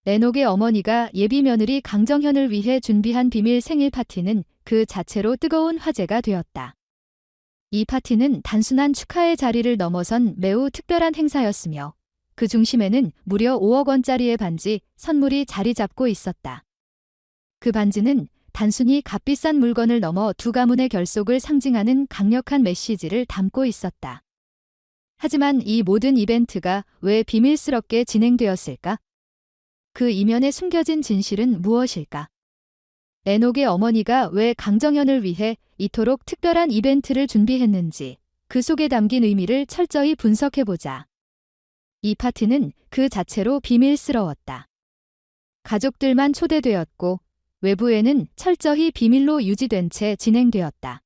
애녹의 어머니가 예비 며느리 강정현을 위해 준비한 비밀 생일 파티는 그 자체로 뜨거운 화제가 되었다. 이 파티는 단순한 축하의 자리를 넘어선 매우 특별한 행사였으며 그 중심에는 무려 5억 원짜리의 반지, 선물이 자리 잡고 있었다. 그 반지는 단순히 값비싼 물건을 넘어 두 가문의 결속을 상징하는 강력한 메시지를 담고 있었다. 하지만 이 모든 이벤트가 왜 비밀스럽게 진행되었을까? 그 이면에 숨겨진 진실은 무엇일까? 애녹의 어머니가 왜 강정현을 위해 이토록 특별한 이벤트를 준비했는지 그 속에 담긴 의미를 철저히 분석해보자. 이 파티는 그 자체로 비밀스러웠다. 가족들만 초대되었고 외부에는 철저히 비밀로 유지된 채 진행되었다.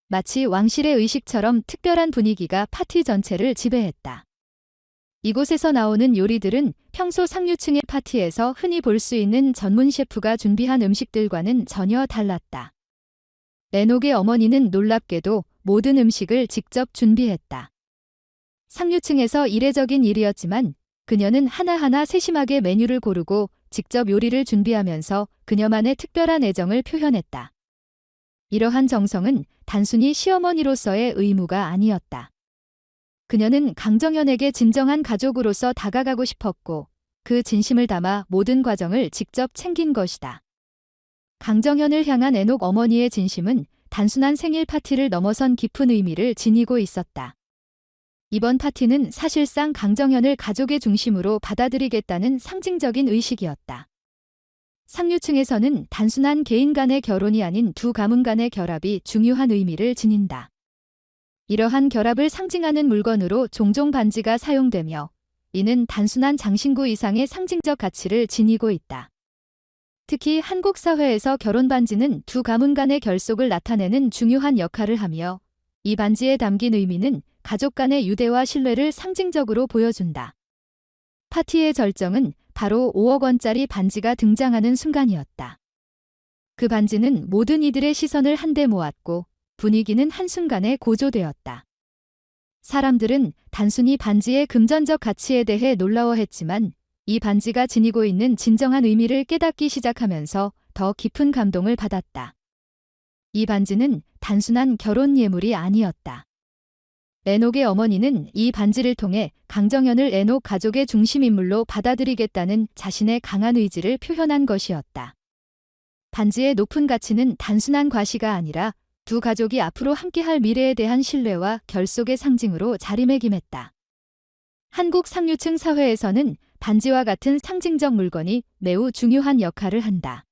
마치 왕실의 의식처럼 특별한 분위기가 파티 전체를 지배했다. 이곳에서 나오는 요리들은 평소 상류층의 파티에서 흔히 볼 수 있는 전문 셰프가 준비한 음식들과는 전혀 달랐다. 애녹의 어머니는 놀랍게도 모든 음식을 직접 준비했다. 상류층에서 이례적인 일이었지만 그녀는 하나하나 세심하게 메뉴를 고르고 직접 요리를 준비하면서 그녀만의 특별한 애정을 표현했다. 이러한 정성은 단순히 시어머니로서의 의무가 아니었다. 그녀는 강정현에게 진정한 가족으로서 다가가고 싶었고 그 진심을 담아 모든 과정을 직접 챙긴 것이다. 강정현을 향한 애녹 어머니의 진심은 단순한 생일 파티를 넘어선 깊은 의미를 지니고 있었다. 이번 파티는 사실상 강정현을 가족의 중심으로 받아들이겠다는 상징적인 의식이었다. 상류층에서는 단순한 개인 간의 결혼이 아닌 두 가문 간의 결합이 중요한 의미를 지닌다. 이러한 결합을 상징하는 물건으로 종종 반지가 사용되며 이는 단순한 장신구 이상의 상징적 가치를 지니고 있다. 특히 한국 사회에서 결혼 반지는 두 가문 간의 결속을 나타내는 중요한 역할을 하며 이 반지에 담긴 의미는 가족 간의 유대와 신뢰를 상징적으로 보여준다. 파티의 절정은 바로 5억 원짜리 반지가 등장하는 순간이었다. 그 반지는 모든 이들의 시선을 한데 모았고 분위기는 한순간에 고조되었다. 사람들은 단순히 반지의 금전적 가치에 대해 놀라워했지만 이 반지가 지니고 있는 진정한 의미를 깨닫기 시작하면서 더 깊은 감동을 받았다. 이 반지는 단순한 결혼 예물이 아니었다. 애녹의 어머니는 이 반지를 통해 강정현을 애녹 가족의 중심 인물로 받아들이겠다는 자신의 강한 의지를 표현한 것이었다. 반지의 높은 가치는 단순한 과시가 아니라 두 가족이 앞으로 함께할 미래에 대한 신뢰와 결속의 상징으로 자리매김했다. 한국 상류층 사회에서는 반지와 같은 상징적 물건이 매우 중요한 역할을 한다.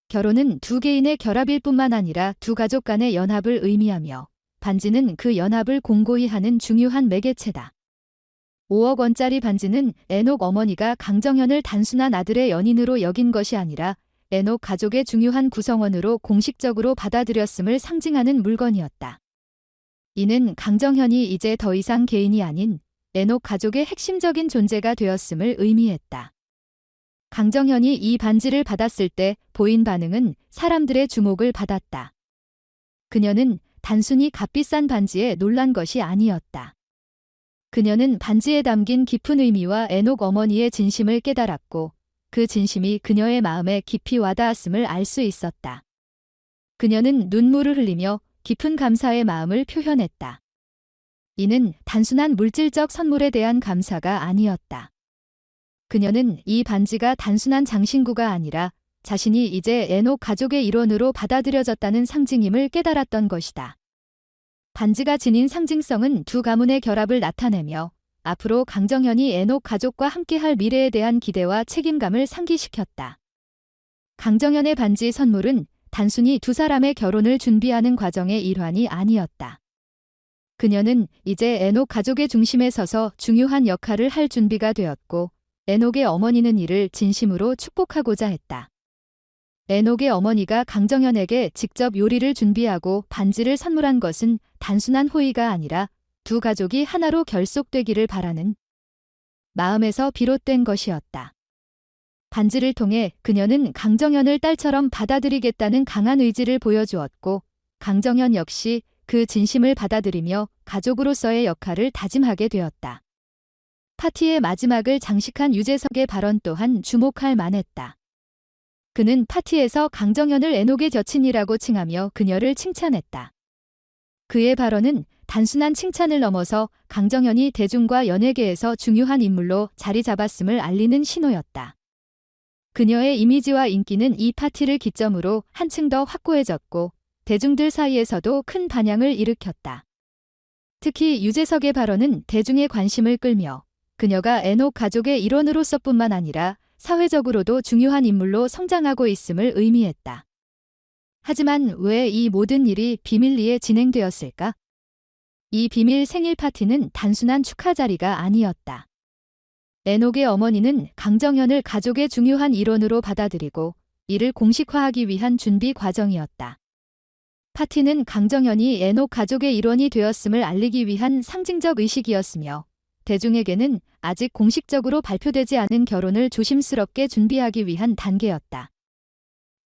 결혼은 두 개인의 결합일 뿐만 아니라 두 가족 간의 연합을 의미하며 반지는 그 연합을 공고히 하는 중요한 매개체다. 5억 원짜리 반지는 애녹 어머니가 강정현을 단순한 아들의 연인으로 여긴 것이 아니라 애녹 가족의 중요한 구성원으로 공식적으로 받아들였음을 상징하는 물건이었다. 이는 강정현이 이제 더 이상 개인이 아닌 애녹 가족의 핵심적인 존재가 되었음을 의미했다. 강정현이 이 반지를 받았을 때 보인 반응은 사람들의 주목을 받았다. 그녀는 단순히 값비싼 반지에 놀란 것이 아니었다. 그녀는 반지에 담긴 깊은 의미와 애녹 어머니의 진심을 깨달았고 그 진심이 그녀의 마음에 깊이 와닿았음을 알 수 있었다. 그녀는 눈물을 흘리며 깊은 감사의 마음을 표현했다. 이는 단순한 물질적 선물에 대한 감사가 아니었다. 그녀는 이 반지가 단순한 장신구가 아니라 자신이 이제 애녹 가족의 일원으로 받아들여졌다는 상징임을 깨달았던 것이다. 반지가 지닌 상징성은 두 가문의 결합을 나타내며 앞으로 강정현이 애녹 가족과 함께할 미래에 대한 기대와 책임감을 상기시켰다. 강정현의 반지 선물은 단순히 두 사람의 결혼을 준비하는 과정의 일환이 아니었다. 그녀는 이제 애녹 가족의 중심에 서서 중요한 역할을 할 준비가 되었고 애녹의 어머니는 이를 진심으로 축복하고자 했다. 애녹의 어머니가 강정현에게 직접 요리를 준비하고 반지를 선물한 것은 단순한 호의가 아니라 두 가족이 하나로 결속되기를 바라는 마음에서 비롯된 것이었다. 반지를 통해 그녀는 강정현을 딸처럼 받아들이겠다는 강한 의지를 보여주었고 강정현 역시 그 진심을 받아들이며 가족으로서의 역할을 다짐하게 되었다. 파티의 마지막을 장식한 유재석의 발언 또한 주목할 만했다. 그는 파티에서 강정현을 애녹의 여친이라고 칭하며 그녀를 칭찬했다. 그의 발언은 단순한 칭찬을 넘어서 강정현이 대중과 연예계에서 중요한 인물로 자리 잡았음을 알리는 신호였다. 그녀의 이미지와 인기는 이 파티를 기점으로 한층 더 확고해졌고 대중들 사이에서도 큰 반향을 일으켰다. 특히 유재석의 발언은 대중의 관심을 끌며 그녀가 애녹 가족의 일원으로서뿐만 아니라 사회적으로도 중요한 인물로 성장하고 있음을 의미했다. 하지만 왜 이 모든 일이 비밀리에 진행되었을까? 이 비밀 생일 파티는 단순한 축하 자리가 아니었다. 애녹의 어머니는 강정현을 가족의 중요한 일원으로 받아들이고 이를 공식화하기 위한 준비 과정이었다. 파티는 강정현이 애녹 가족의 일원이 되었음을 알리기 위한 상징적 의식이었으며 대중에게는 아직 공식적으로 발표되지 않은 결혼을 조심스럽게 준비하기 위한 단계였다.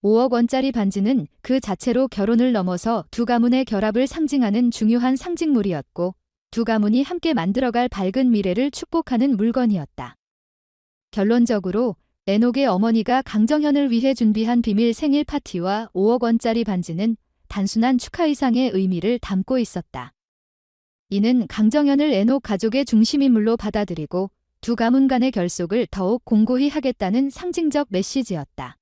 5억 원짜리 반지는 그 자체로 결혼을 넘어서 두 가문의 결합을 상징하는 중요한 상징물이었고 두 가문이 함께 만들어갈 밝은 미래를 축복하는 물건이었다. 결론적으로 애녹의 어머니가 강정현을 위해 준비한 비밀 생일 파티와 5억 원짜리 반지는 단순한 축하 이상의 의미를 담고 있었다. 이는 강정현을 애녹 가족의 중심인물로 받아들이고 두 가문 간의 결속을 더욱 공고히 하겠다는 상징적 메시지였다.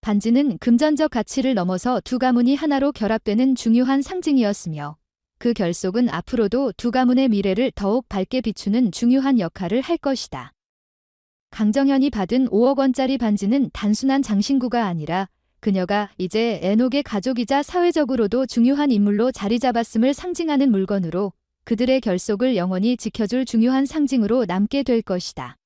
반지는 금전적 가치를 넘어서 두 가문이 하나로 결합되는 중요한 상징이었으며 그 결속은 앞으로도 두 가문의 미래를 더욱 밝게 비추는 중요한 역할을 할 것이다. 강정현이 받은 5억 원짜리 반지는 단순한 장신구가 아니라 그녀가 이제 애녹의 가족이자 사회적으로도 중요한 인물로 자리 잡았음을 상징하는 물건으로 그들의 결속을 영원히 지켜줄 중요한 상징으로 남게 될 것이다.